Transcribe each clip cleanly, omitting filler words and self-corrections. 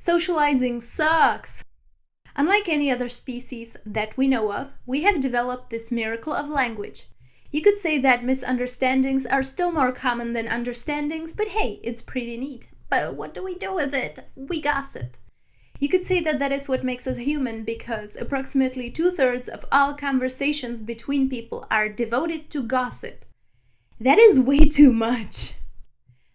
Socializing sucks. Unlike any other species that we know of, we have developed this miracle of language. You could say that misunderstandings are still more common than understandings, but hey, it's pretty neat. But what do we do with it? We gossip. You could say that that is what makes us human because approximately 2/3 of all conversations between people are devoted to gossip. That is way too much.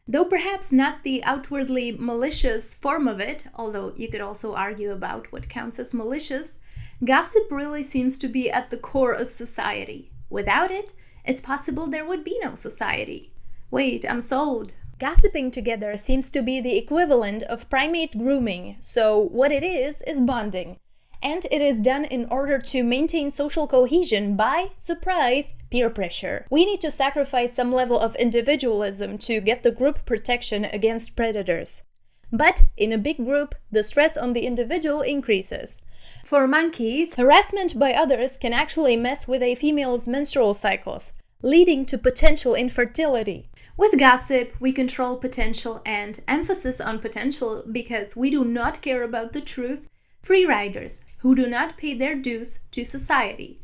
Though perhaps not the outwardly malicious form of it, although you could also argue about what counts as malicious, gossip really seems to be at the core of society. Without it, it's possible there would be no society. Wait, I'm sold. Gossiping together seems to be the equivalent of primate grooming, so what it is bonding. And it is done in order to maintain social cohesion by, surprise, peer pressure. We need to sacrifice some level of individualism to get the group protection against predators. But in a big group, the stress on the individual increases. For monkeys, harassment by others can actually mess with a female's menstrual cycles, leading to potential infertility. With gossip, we control potential and emphasis on potential because we do not care about the truth. Free riders who do not pay their dues to society.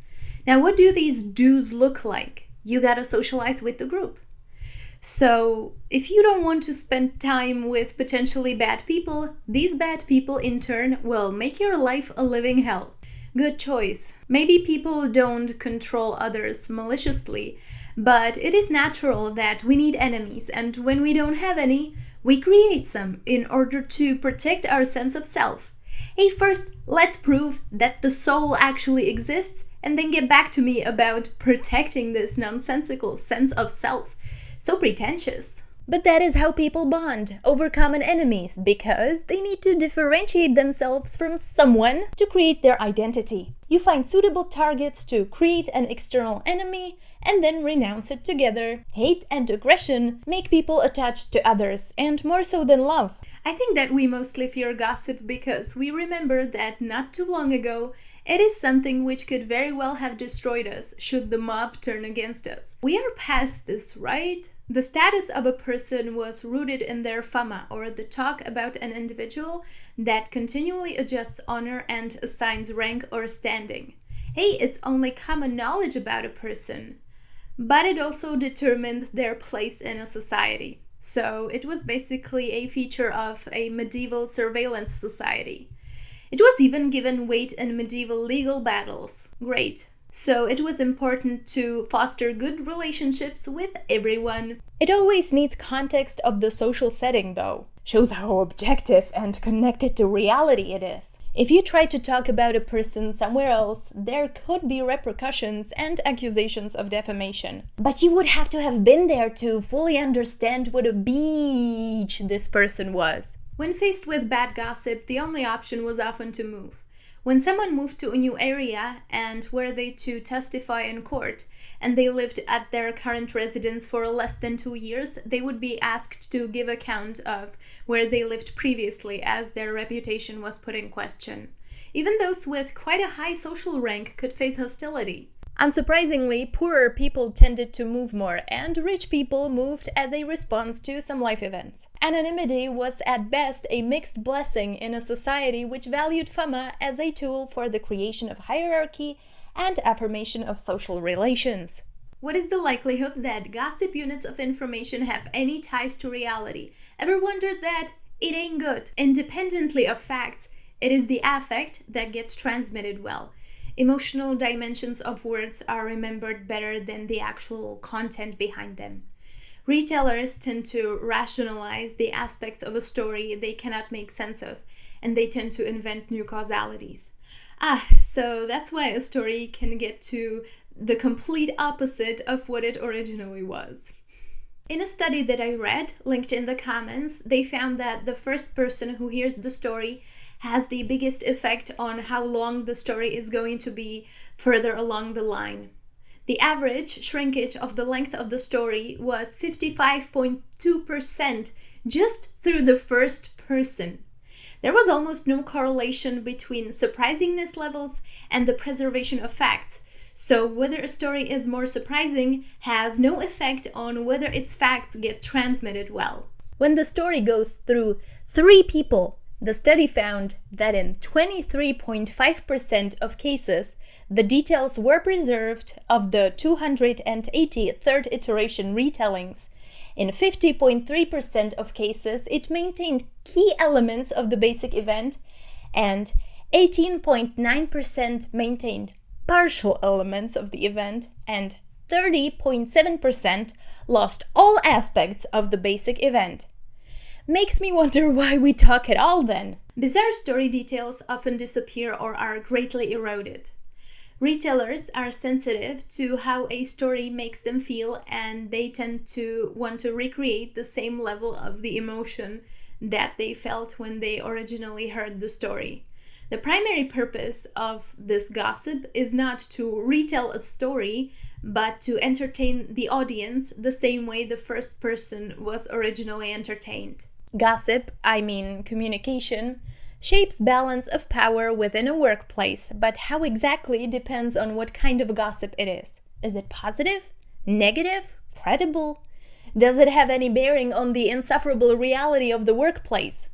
Now, what do these dues look like? You gotta socialize with the group. So, if you don't want to spend time with potentially bad people, these bad people in turn will make your life a living hell. Good choice. Maybe people don't control others maliciously, but it is natural that we need enemies, and when we don't have any, we create some in order to protect our sense of self. Hey, first, let's prove that the soul actually exists, and then get back to me about protecting this nonsensical sense of self. So pretentious. But that is how people bond over common enemies, because they need to differentiate themselves from someone to create their identity. You find suitable targets to create an external enemy, and then renounce it together. Hate and aggression make people attached to others, and more so than love. I think that we mostly fear gossip because we remember that not too long ago, it is something which could very well have destroyed us should the mob turn against us. We are past this, right? The status of a person was rooted in their fama, or the talk about an individual that continually adjusts honor and assigns rank or standing. Hey, it's only common knowledge about a person. But it also determined their place in a society. So it was basically a feature of a medieval surveillance society. It was even given weight in medieval legal battles. Great. So it was important to foster good relationships with everyone. It always needs context of the social setting, though. Shows how objective and connected to reality it is. If you try to talk about a person somewhere else, there could be repercussions and accusations of defamation. But you would have to have been there to fully understand what a beach this person was. When faced with bad gossip, the only option was often to move. When someone moved to a new area and were they to testify in court, and they lived at their current residence for less than 2 years, they would be asked to give account of where they lived previously, as their reputation was put in question. Even those with quite a high social rank could face hostility. Unsurprisingly, poorer people tended to move more, and rich people moved as a response to some life events. Anonymity was at best a mixed blessing in a society which valued fama as a tool for the creation of hierarchy and affirmation of social relations. What is the likelihood that gossip units of information have any ties to reality? Ever wondered that? It ain't good. Independently of facts, it is the affect that gets transmitted well. Emotional dimensions of words are remembered better than the actual content behind them. Retailers tend to rationalize the aspects of a story they cannot make sense of, and they tend to invent new causalities. So that's why a story can get to the complete opposite of what it originally was. In a study that I read, linked in the comments, they found that the first person who hears the story has the biggest effect on how long the story is going to be further along the line. The average shrinkage of the length of the story was 55.2% just through the first person. There was almost no correlation between surprisingness levels and the preservation of facts, so whether a story is more surprising has no effect on whether its facts get transmitted well. When the story goes through 3 people, The study found that in 23.5% of cases, the details were preserved of the 280 third iteration retellings. In 50.3% of cases, it maintained key elements of the basic event, and 18.9% maintained partial elements of the event, and 30.7% lost all aspects of the basic event. Makes me wonder why we talk at all then. Bizarre story details often disappear or are greatly eroded. Retellers are sensitive to how a story makes them feel, and they tend to want to recreate the same level of the emotion that they felt when they originally heard the story. The primary purpose of this gossip is not to retell a story, but to entertain the audience the same way the first person was originally entertained. Gossip, I mean communication, shapes balance of power within a workplace, but how exactly depends on what kind of gossip it is. Is it positive? Negative? Credible? Does it have any bearing on the insufferable reality of the workplace?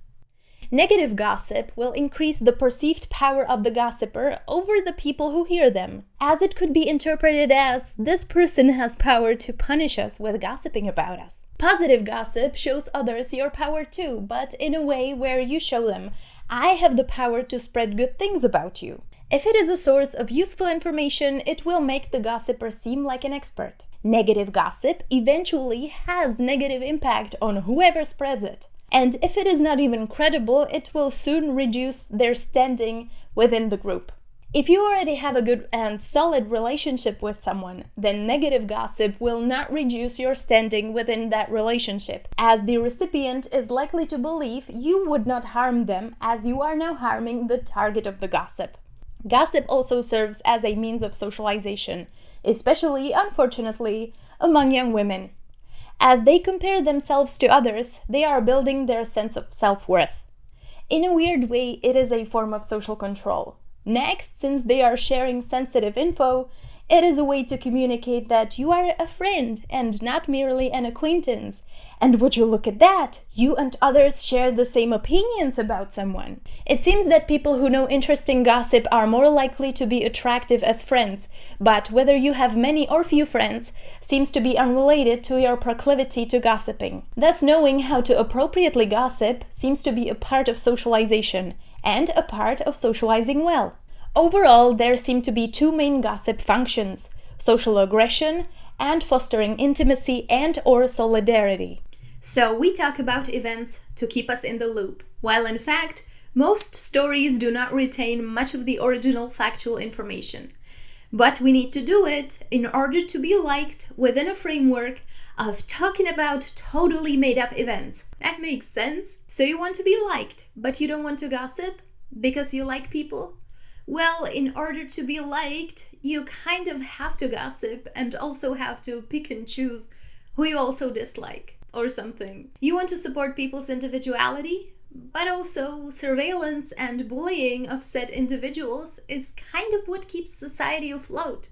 Negative gossip will increase the perceived power of the gossiper over the people who hear them, as it could be interpreted as, this person has power to punish us with gossiping about us. Positive gossip shows others your power too, but in a way where you show them, I have the power to spread good things about you. If it is a source of useful information, it will make the gossiper seem like an expert. Negative gossip eventually has negative impact on whoever spreads it. And if it is not even credible, it will soon reduce their standing within the group. If you already have a good and solid relationship with someone, then negative gossip will not reduce your standing within that relationship, as the recipient is likely to believe you would not harm them as you are now harming the target of the gossip. Gossip also serves as a means of socialization, especially, unfortunately, among young women. As they compare themselves to others, they are building their sense of self-worth. In a weird way, it is a form of social control. Next, since they are sharing sensitive info, it is a way to communicate that you are a friend and not merely an acquaintance. And would you look at that? You and others share the same opinions about someone. It seems that people who know interesting gossip are more likely to be attractive as friends, but whether you have many or few friends seems to be unrelated to your proclivity to gossiping. Thus, knowing how to appropriately gossip seems to be a part of socialization and a part of socializing well. Overall, there seem to be two main gossip functions: social aggression and fostering intimacy and/or solidarity. So we talk about events to keep us in the loop, while in fact, most stories do not retain much of the original factual information. But we need to do it in order to be liked within a framework of talking about totally made-up events. That makes sense. So you want to be liked, but you don't want to gossip because you like people? Well, in order to be liked, you kind of have to gossip and also have to pick and choose who you also dislike or something. You want to support people's individuality, but also surveillance and bullying of said individuals is kind of what keeps society afloat.